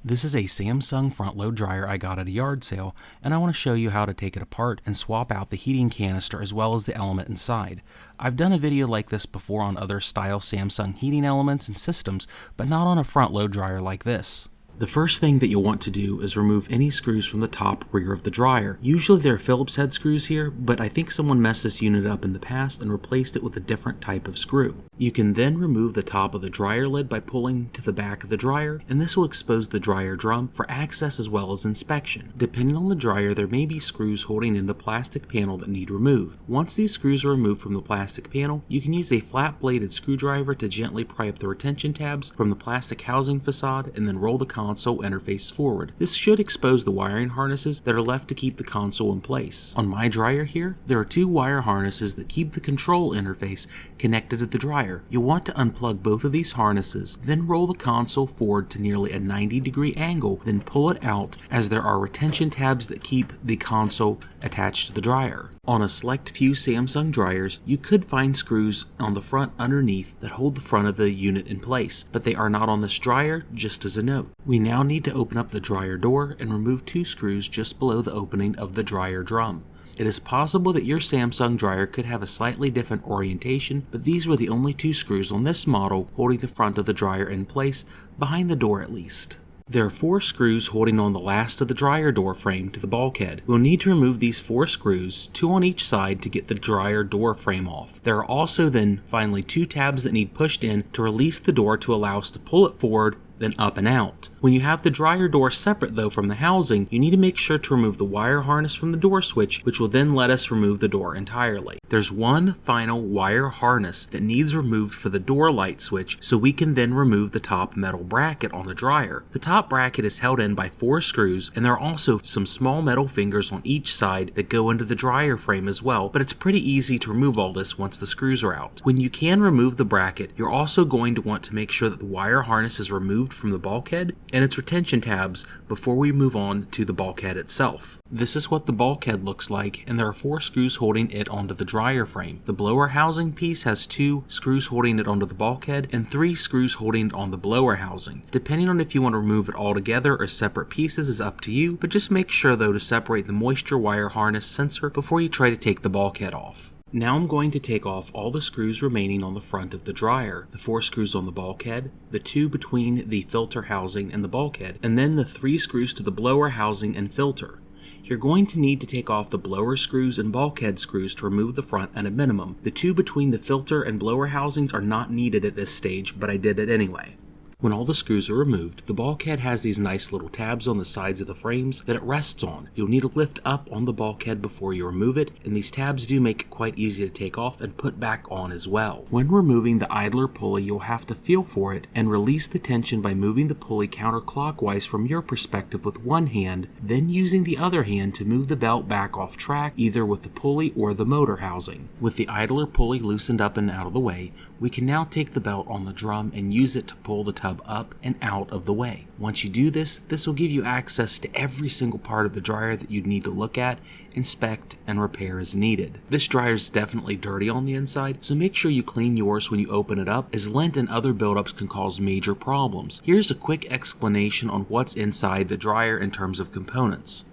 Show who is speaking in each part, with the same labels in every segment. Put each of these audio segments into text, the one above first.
Speaker 1: This is a Samsung front-load dryer I got at a yard sale, and I want to show you how to take it apart and swap out the heating canister as well as the element inside. I've done a video like this before on other style Samsung heating elements and systems, but not on a front-load dryer like this. The first thing that you'll want to do is remove any screws from the top rear of the dryer. Usually there are Phillips head screws here, but I think someone messed this unit up in the past and replaced it with a different type of screw. You can then remove the top of the dryer lid by pulling to the back of the dryer, and this will expose the dryer drum for access as well as inspection. Depending on the dryer, there may be screws holding in the plastic panel that need removed. Once these screws are removed from the plastic panel, you can use a flat-bladed screwdriver to gently pry up the retention tabs from the plastic housing facade and then roll the console interface forward. This should expose the wiring harnesses that are left to keep the console in place. On my dryer here, there are two wire harnesses that keep the control interface connected to the dryer. You'll want to unplug both of these harnesses, then roll the console forward to nearly a 90-degree angle, then pull it out as there are retention tabs that keep the console attached to the dryer. On a select few Samsung dryers, you could find screws on the front underneath that hold the front of the unit in place, but they are not on this dryer, just as a note. We now need to open up the dryer door and remove two screws just below the opening of the dryer drum. It is possible that your Samsung dryer could have a slightly different orientation, but these were the only two screws on this model holding the front of the dryer in place, behind the door at least. There are 4 screws holding on the last of the dryer door frame to the bulkhead. We'll need to remove these 4 screws, 2 on each side, to get the dryer door frame off. There are also then finally 2 tabs that need pushed in to release the door to allow us to pull it forward, then up and out. When you have the dryer door separate though from the housing, you need to make sure to remove the wire harness from the door switch, which will then let us remove the door entirely. There's one final wire harness that needs removed for the door light switch, so we can then remove the top metal bracket on the dryer. The top bracket is held in by 4 screws, and there are also some small metal fingers on each side that go into the dryer frame as well, but it's pretty easy to remove all this once the screws are out. When you can remove the bracket, you're also going to want to make sure that the wire harness is removed from the bulkhead and its retention tabs before we move on to the bulkhead itself. This is what the bulkhead looks like, and there are 4 screws holding it onto the dryer frame. The blower housing piece has 2 screws holding it onto the bulkhead and 3 screws holding it on the blower housing. Depending on if you want to remove it all together or separate pieces is up to you, but just make sure though to separate the moisture wire harness sensor before you try to take the bulkhead off. Now I'm going to take off all the screws remaining on the front of the dryer, the 4 screws on the bulkhead, the 2 between the filter housing and the bulkhead, and then the 3 screws to the blower housing and filter. You're going to need to take off the blower screws and bulkhead screws to remove the front at a minimum. The 2 between the filter and blower housings are not needed at this stage, but I did it anyway. When all the screws are removed, the bulkhead has these nice little tabs on the sides of the frames that it rests on. You'll need to lift up on the bulkhead before you remove it, and these tabs do make it quite easy to take off and put back on as well. When removing the idler pulley, you'll have to feel for it and release the tension by moving the pulley counterclockwise from your perspective with one hand, then using the other hand to move the belt back off track, either with the pulley or the motor housing. With the idler pulley loosened up and out of the way, we can now take the belt on the drum and use it to pull the tub up and out of the way. Once you do this, this will give you access to every single part of the dryer that you'd need to look at, inspect, and repair as needed. This dryer is definitely dirty on the inside, so make sure you clean yours when you open it up, as lint and other buildups can cause major problems. Here's a quick explanation on what's inside the dryer in terms of components.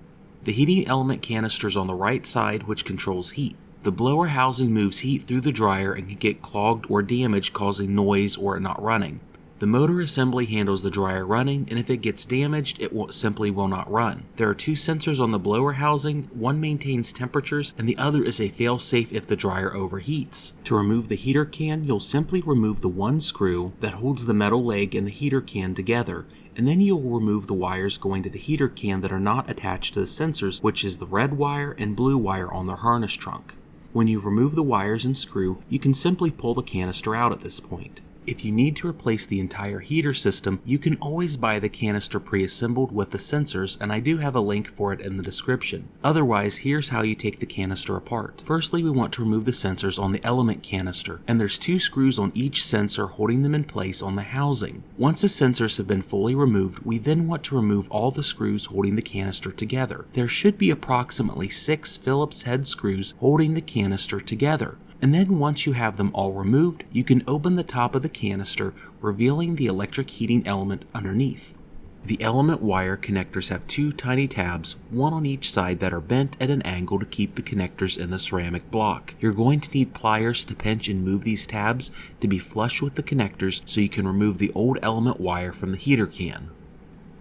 Speaker 1: The heating element canister is on the right side, which controls heat. The blower housing moves heat through the dryer and can get clogged or damaged, causing noise or it not running. The motor assembly handles the dryer running, and if it gets damaged, it simply will not run. There are 2 sensors on the blower housing, one maintains temperatures, and the other is a fail-safe if the dryer overheats. To remove the heater can, you'll simply remove the 1 screw that holds the metal leg and the heater can together, and then you'll remove the wires going to the heater can that are not attached to the sensors, which is the red wire and blue wire on the harness trunk. When you remove the wires and screw, you can simply pull the canister out at this point. If you need to replace the entire heater system, you can always buy the canister pre-assembled with the sensors, and I do have a link for it in the description. Otherwise, here's how you take the canister apart. Firstly, we want to remove the sensors on the element canister, and there's 2 screws on each sensor holding them in place on the housing. Once the sensors have been fully removed, we then want to remove all the screws holding the canister together. There should be approximately 6 Phillips head screws holding the canister together. And then once you have them all removed, you can open the top of the canister, revealing the electric heating element underneath. The element wire connectors have two tiny tabs, one on each side, that are bent at an angle to keep the connectors in the ceramic block. You're going to need pliers to pinch and move these tabs to be flush with the connectors so you can remove the old element wire from the heater can.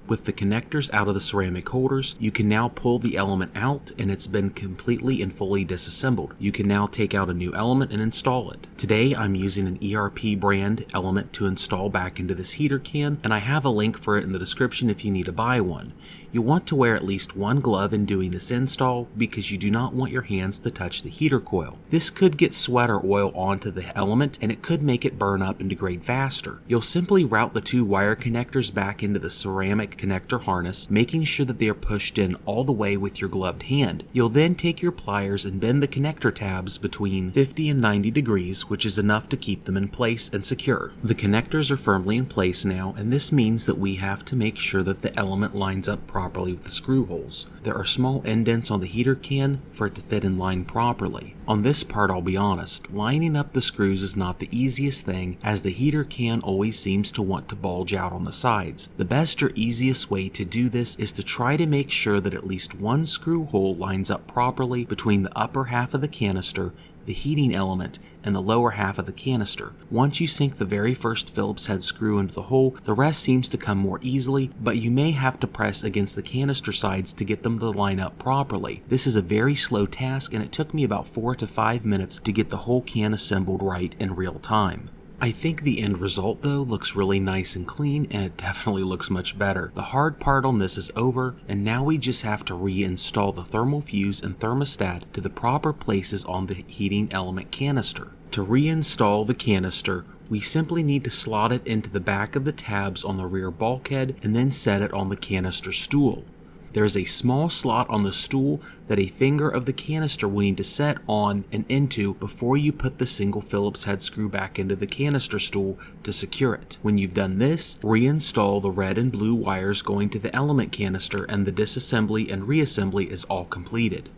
Speaker 1: With the connectors out of the ceramic holders, you can now pull the element out and it's been completely and fully disassembled. You can now take out a new element and install it. Today I'm using an ERP brand element to install back into this heater can, and I have a link for it in the description if you need to buy one. You'll want to wear at least one glove in doing this install because you do not want your hands to touch the heater coil. This could get sweat or oil onto the element and it could make it burn up and degrade faster. You'll simply route the two wire connectors back into the ceramic connector harness, making sure that they are pushed in all the way with your gloved hand. You'll then take your pliers and bend the connector tabs between 50 and 90 degrees, which is enough to keep them in place and secure. The connectors are firmly in place now, and this means that we have to make sure that the element lines up properly with the screw holes. There are small indents on the heater can for it to fit in line properly. On this part, I'll be honest, lining up the screws is not the easiest thing, as the heater can always seems to want to bulge out on the sides. The best or easiest way to do this is to try to make sure that at least one screw hole lines up properly between the upper half of the canister, the heating element, and the lower half of the canister. Once you sink the very first Phillips head screw into the hole, the rest seems to come more easily, but you may have to press against the canister sides to get them to line up properly. This is a very slow task, and it took me about 4 to 5 minutes to get the whole can assembled right in real time. I think the end result though looks really nice and clean, and it definitely looks much better. The hard part on this is over, and now we just have to reinstall the thermal fuse and thermostat to the proper places on the heating element canister. To reinstall the canister, we simply need to slot it into the back of the tabs on the rear bulkhead and then set it on the canister stool. There is a small slot on the stool that a finger of the canister will need to set on and into before you put the single Phillips head screw back into the canister stool to secure it. When you've done this, reinstall the red and blue wires going to the element canister, and the disassembly and reassembly is all completed.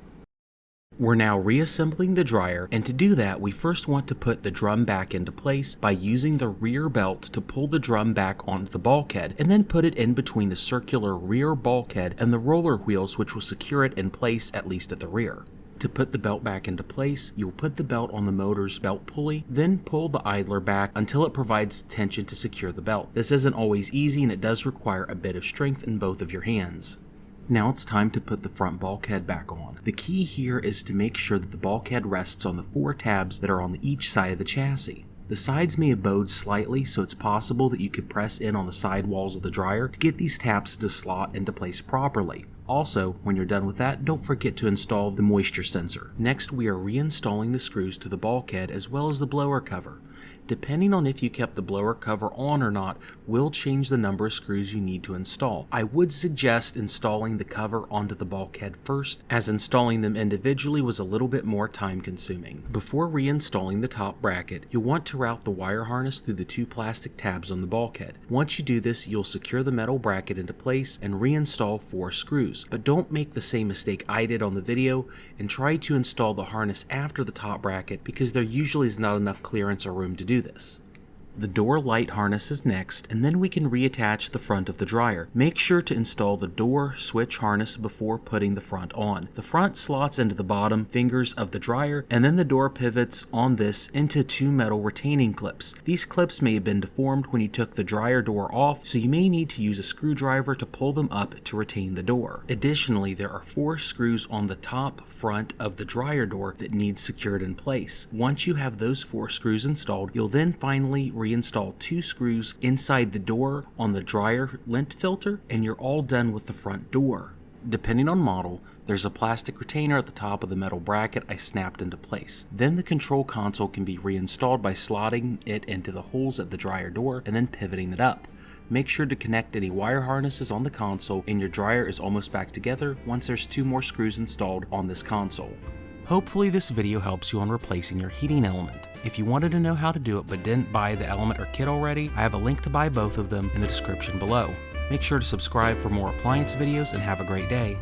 Speaker 1: We're now reassembling the dryer, and to do that we first want to put the drum back into place by using the rear belt to pull the drum back onto the bulkhead, and then put it in between the circular rear bulkhead and the roller wheels, which will secure it in place, at least at the rear. To put the belt back into place, you'll put the belt on the motor's belt pulley, then pull the idler back until it provides tension to secure the belt. This isn't always easy, and it does require a bit of strength in both of your hands. Now it's time to put the front bulkhead back on. The key here is to make sure that the bulkhead rests on the 4 tabs that are on each side of the chassis. The sides may have bowed slightly, so it's possible that you could press in on the side walls of the dryer to get these tabs to slot into place properly. Also, when you're done with that, don't forget to install the moisture sensor. Next, we are reinstalling the screws to the bulkhead as well as the blower cover. Depending on if you kept the blower cover on or not will change the number of screws you need to install. I would suggest installing the cover onto the bulkhead first, as installing them individually was a little bit more time consuming. Before reinstalling the top bracket, you'll want to route the wire harness through the 2 plastic tabs on the bulkhead. Once you do this, you'll secure the metal bracket into place and reinstall 4 screws. But don't make the same mistake I did on the video and try to install the harness after the top bracket, because there usually is not enough clearance or room to do this. The door light harness is next, and then we can reattach the front of the dryer. Make sure to install the door switch harness before putting the front on. The front slots into the bottom fingers of the dryer, and then the door pivots on this into 2 metal retaining clips. These clips may have been deformed when you took the dryer door off, so you may need to use a screwdriver to pull them up to retain the door. Additionally, there are 4 screws on the top front of the dryer door that need secured in place. Once you have those 4 screws installed, you'll then finally reinstall 2 screws inside the door on the dryer lint filter, and you're all done with the front door. Depending on model, there's a plastic retainer at the top of the metal bracket I snapped into place. Then the control console can be reinstalled by slotting it into the holes at the dryer door and then pivoting it up. Make sure to connect any wire harnesses on the console, and your dryer is almost back together once there's 2 more screws installed on this console. Hopefully this video helps you on replacing your heating element. If you wanted to know how to do it but didn't buy the element or kit already, I have a link to buy both of them in the description below. Make sure to subscribe for more appliance videos, and have a great day.